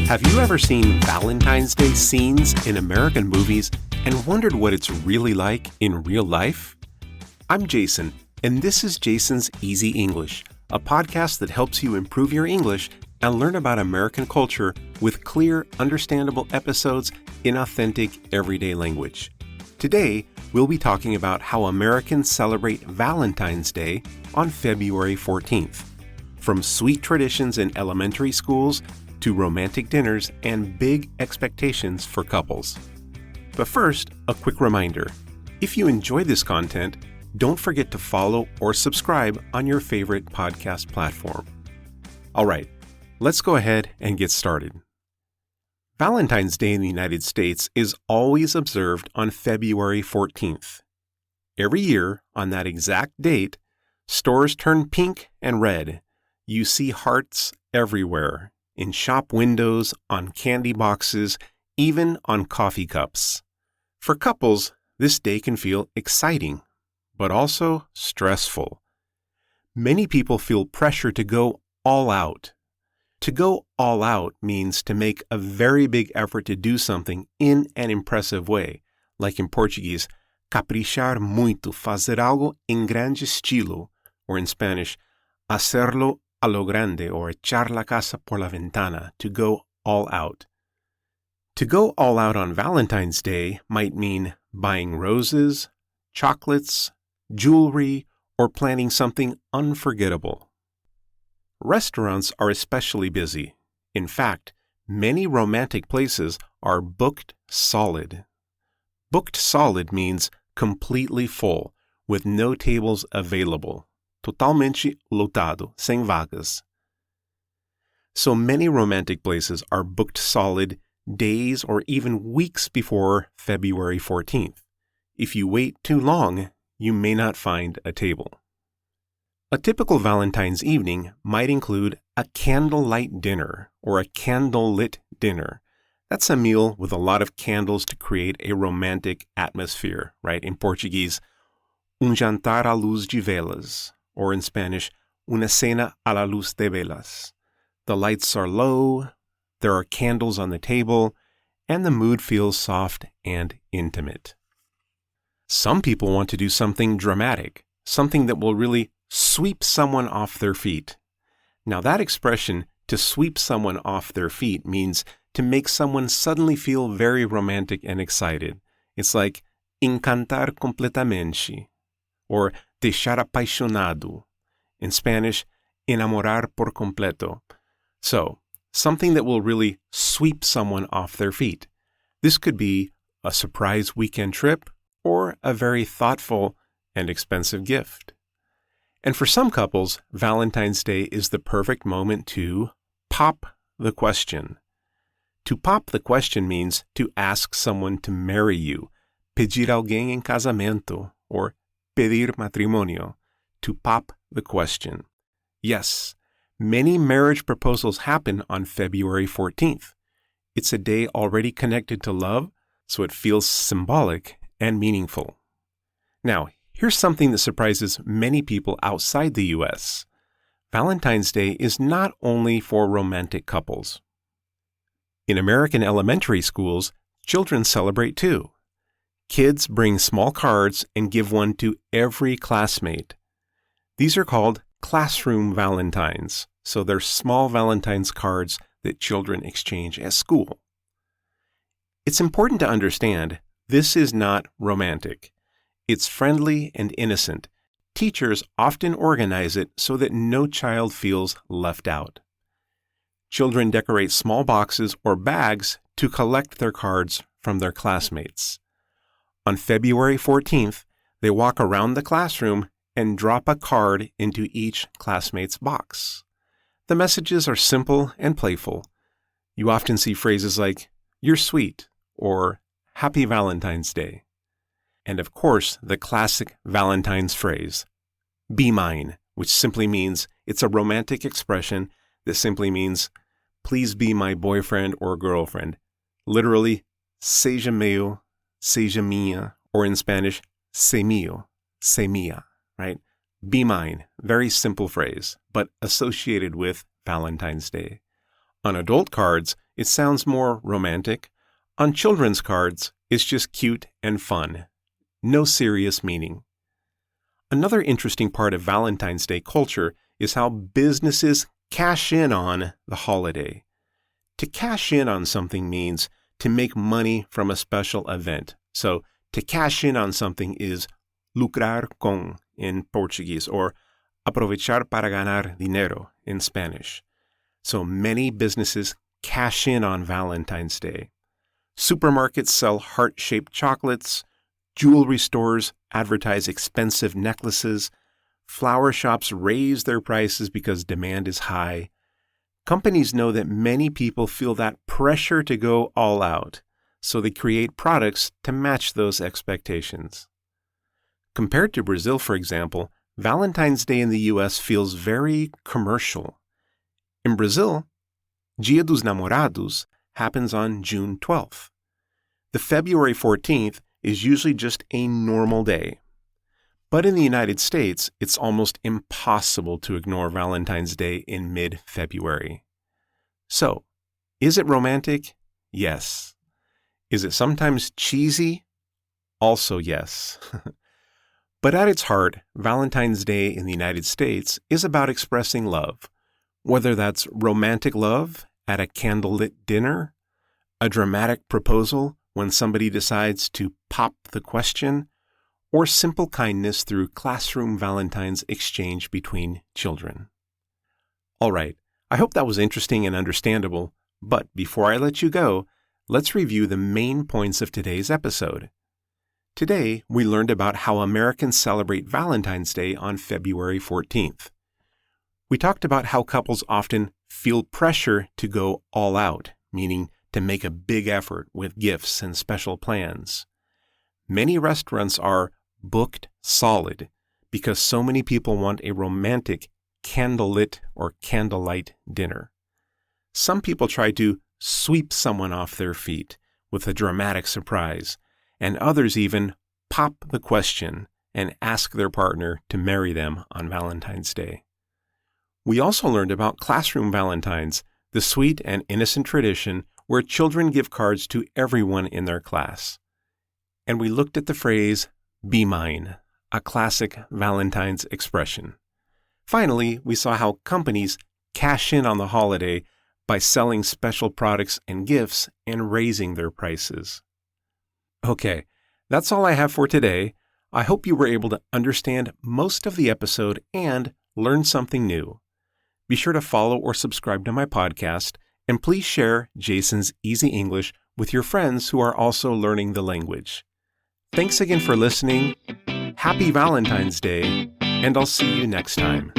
Have you ever seen Valentine's Day scenes in American movies and wondered what it's really like in real life? I'm Jason, and this is Jason's Easy English, a podcast that helps you improve your English and learn about American culture with clear, understandable episodes in authentic, everyday language. Today, we'll be talking about how Americans celebrate Valentine's Day on February 14th. From sweet traditions in elementary schools to romantic dinners and big expectations for couples. But first, a quick reminder. If you enjoy this content, don't forget to follow or subscribe on your favorite podcast platform. All right, let's go ahead and get started. Valentine's Day in the United States is always observed on February 14th. Every year, on that exact date, stores turn pink and red. You see hearts everywhere, in shop windows, on candy boxes, even on coffee cups. For couples, this day can feel exciting, but also stressful. Many people feel pressure to go all out. To go all out means to make a very big effort to do something in an impressive way, like in Portuguese, caprichar muito, fazer algo en grande estilo, or in Spanish, hacerlo a lo grande, or echar la casa por la ventana, to go all out. To go all out on Valentine's Day might mean buying roses, chocolates, jewelry, or planning something unforgettable. Restaurants are especially busy. In fact, many romantic places are booked solid. Booked solid means completely full, with no tables available. Totalmente lotado, sem vagas. So many romantic places are booked solid days or even weeks before February 14th. If you wait too long, you may not find a table. A typical Valentine's evening might include a candlelight dinner or a candlelit dinner. That's a meal with a lot of candles to create a romantic atmosphere, right? In Portuguese, jantar à luz de velas, or in Spanish, una cena a la luz de velas. The lights are low, there are candles on the table, and the mood feels soft and intimate. Some people want to do something dramatic, something that will really sweep someone off their feet. Now that expression, to sweep someone off their feet, means to make someone suddenly feel very romantic and excited. It's like encantar completamente, or deixar apaixonado. In Spanish, enamorar por completo. So, something that will really sweep someone off their feet. This could be a surprise weekend trip or a very thoughtful and expensive gift. And for some couples, Valentine's Day is the perfect moment to pop the question. To pop the question means to ask someone to marry you, pedir alguém em casamento, or pedir matrimonio, to pop the question. Yes, many marriage proposals happen on February 14th. It's a day already connected to love, so it feels symbolic and meaningful. Now, here's something that surprises many people outside the U.S. Valentine's Day is not only for romantic couples. In American elementary schools, children celebrate too. Kids bring small cards and give one to every classmate. These are called classroom valentines, so they're small Valentine's cards that children exchange at school. It's important to understand this is not romantic. It's friendly and innocent. Teachers often organize it so that no child feels left out. Children decorate small boxes or bags to collect their cards from their classmates. On February 14th, they walk around the classroom and drop a card into each classmate's box. The messages are simple and playful. You often see phrases like, "You're sweet," or "Happy Valentine's Day." And of course, the classic Valentine's phrase, "Be mine," which simply means it's a romantic expression that simply means, "Please be my boyfriend or girlfriend." Literally, seja meu, seja minha, or in Spanish, sé mío, sé mía, right? Be mine, very simple phrase, but associated with Valentine's Day. On adult cards, it sounds more romantic. On children's cards, it's just cute and fun. No serious meaning. Another interesting part of Valentine's Day culture is how businesses cash in on the holiday. To cash in on something means to make money from a special event. So, to cash in on something is lucrar con in Portuguese, or aprovechar para ganar dinero in Spanish. So many businesses cash in on Valentine's Day. Supermarkets sell heart-shaped chocolates, jewelry stores advertise expensive necklaces, flower shops raise their prices because demand is high. Companies know that many people feel that pressure to go all out, so they create products to match those expectations. Compared to Brazil, for example, Valentine's Day in the U.S. feels very commercial. In Brazil, Dia dos Namorados happens on June 12th. The February 14th is usually just a normal day. But in the United States, it's almost impossible to ignore Valentine's Day in mid-February. So, is it romantic? Yes. Is it sometimes cheesy? Also yes. But at its heart, Valentine's Day in the United States is about expressing love, whether that's romantic love at a candlelit dinner, a dramatic proposal when somebody decides to pop the question, or simple kindness through classroom Valentines exchange between children. All right, I hope that was interesting and understandable, but before I let you go, let's review the main points of today's episode. Today, we learned about how Americans celebrate Valentine's Day on February 14th. We talked about how couples often feel pressure to go all out, meaning to make a big effort with gifts and special plans. Many restaurants are booked solid because so many people want a romantic candlelit or candlelight dinner. Some people try to sweep someone off their feet with a dramatic surprise, and others even pop the question and ask their partner to marry them on Valentine's Day. We also learned about classroom Valentines, the sweet and innocent tradition where children give cards to everyone in their class. And we looked at the phrase, "be mine," a classic Valentine's expression. Finally, we saw how companies cash in on the holiday by selling special products and gifts and raising their prices. Okay, that's all I have for today. I hope you were able to understand most of the episode and learn something new. Be sure to follow or subscribe to my podcast, and please share Jason's Easy English with your friends who are also learning the language. Thanks again for listening. Happy Valentine's Day, and I'll see you next time.